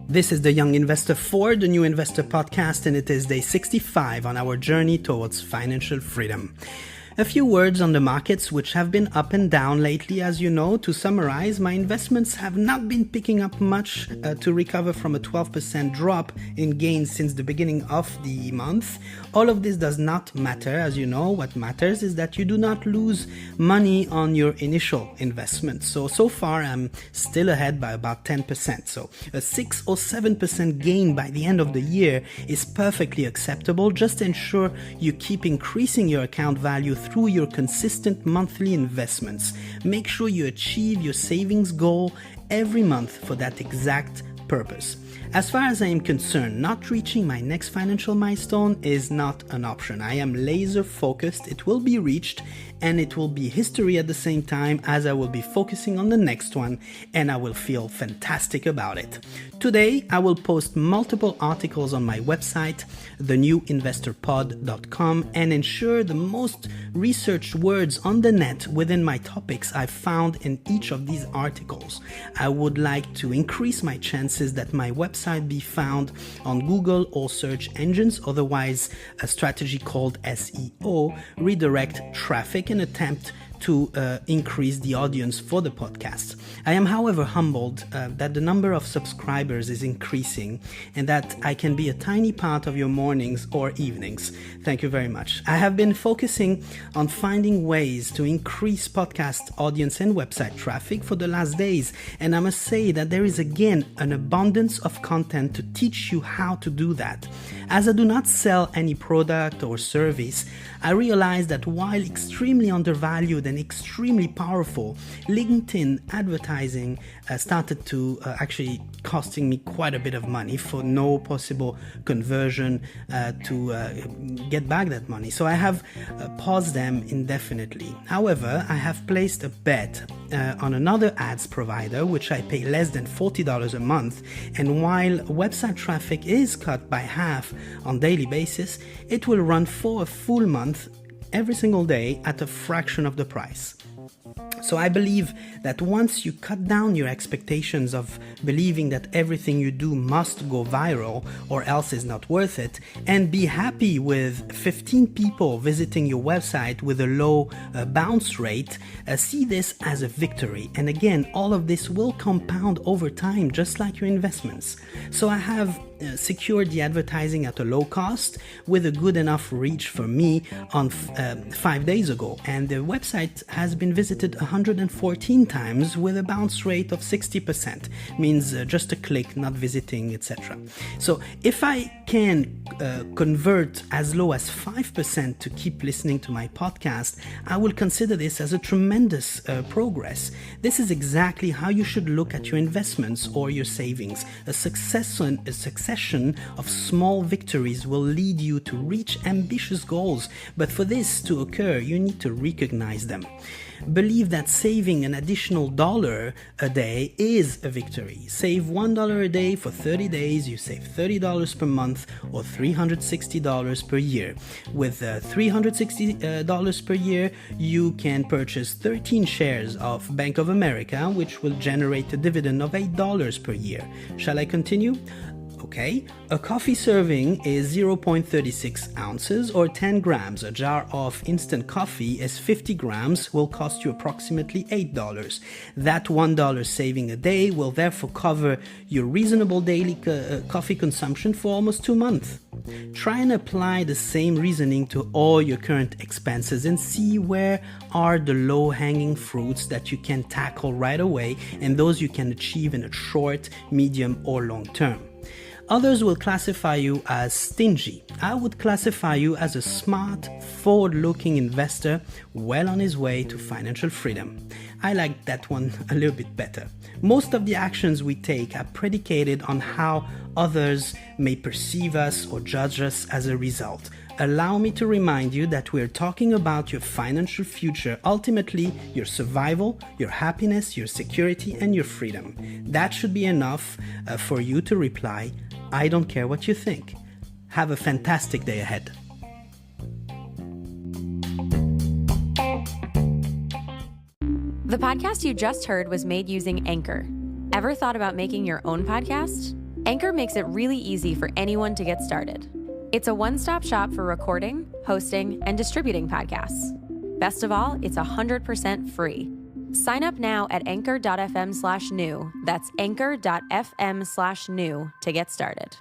This is the Young Investor for the New Investor podcast, and it is day 65 on our journey towards financial freedom. A few words on the markets, which have been up and down lately, as you know. To summarize, my investments have not been picking up much to recover from a 12% drop in gains since the beginning of the month. All of this does not matter, as you know. What matters is that you do not lose money on your initial investment. So far, I'm still ahead by about 10%. So a 6 or 7% gain by the end of the year is perfectly acceptable. Just ensure you keep increasing your account value through your consistent monthly investments. Make sure you achieve your savings goal every month for that exact purpose. As far as I am concerned, not reaching my next financial milestone is not an option. I am laser focused. It will be reached, and it will be history at the same time, as I will be focusing on the next one, and I will feel fantastic about it. Today, I will post multiple articles on my website, thenewinvestorpod.com, and ensure the most researched words on the net within my topics I found in each of these articles. I would like to increase my chances that my website be found on Google or search engines, otherwise a strategy called SEO, redirect traffic, and attempt to increase the audience for the podcast. I am, however, humbled that the number of subscribers is increasing and that I can be a tiny part of your mornings or evenings. Thank you very much. I have been focusing on finding ways to increase podcast audience and website traffic for the last days, and I must say that there is again an abundance of content to teach you how to do that. As I do not sell any product or service, I realize that while extremely undervalued and extremely powerful, LinkedIn advertising started to actually costing me quite a bit of money for no possible conversion to get back that money. So I have paused them indefinitely. However, I have placed a bet on another ads provider, which I pay less than $40 a month. And while website traffic is cut by half on daily basis, it will run for a full month every single day at a fraction of the price. So I believe that once you cut down your expectations of believing that everything you do must go viral or else is not worth it, and be happy with 15 people visiting your website with a low bounce rate, see this as a victory. And again, all of this will compound over time, just like your investments. So I have secured the advertising at a low cost with a good enough reach for me on 5 days ago, and the website has been visited 114 times with a bounce rate of 60%, means just a click, not visiting, etc. So if I can convert as low as 5% to keep listening to my podcast, I will consider this as a tremendous progress. This is exactly how you should look at your investments or your savings. A succession of small victories will lead you to reach ambitious goals, but for this to occur, you need to recognize them. Believe that saving an additional $1 a day is a victory. Save $1 a day for 30 days, you save $30 per month or $360 per year. With $360 per year, you can purchase 13 shares of Bank of America, which will generate a dividend of $8 per year. Shall I continue? Okay, a coffee serving is 0.36 ounces or 10 grams. A jar of instant coffee is 50 grams, will cost you approximately $8. That $1 saving a day will therefore cover your reasonable daily coffee consumption for almost 2 months. Try and apply the same reasoning to all your current expenses and see where are the low-hanging fruits that you can tackle right away and those you can achieve in a short, medium, or long term. Others will classify you as stingy. I would classify you as a smart, forward-looking investor well on his way to financial freedom. I like that one a little bit better. Most of the actions we take are predicated on how others may perceive us or judge us as a result. Allow me to remind you that we're talking about your financial future, ultimately your survival, your happiness, your security, and your freedom. That should be enough for you to reply, I don't care what you think. Have a fantastic day ahead. The podcast you just heard was made using Anchor. Ever thought about making your own podcast? Anchor makes it really easy for anyone to get started. It's a one-stop shop for recording, hosting, and distributing podcasts. Best of all, it's 100% free. Sign up now at anchor.fm/new. That's anchor.fm/new to get started.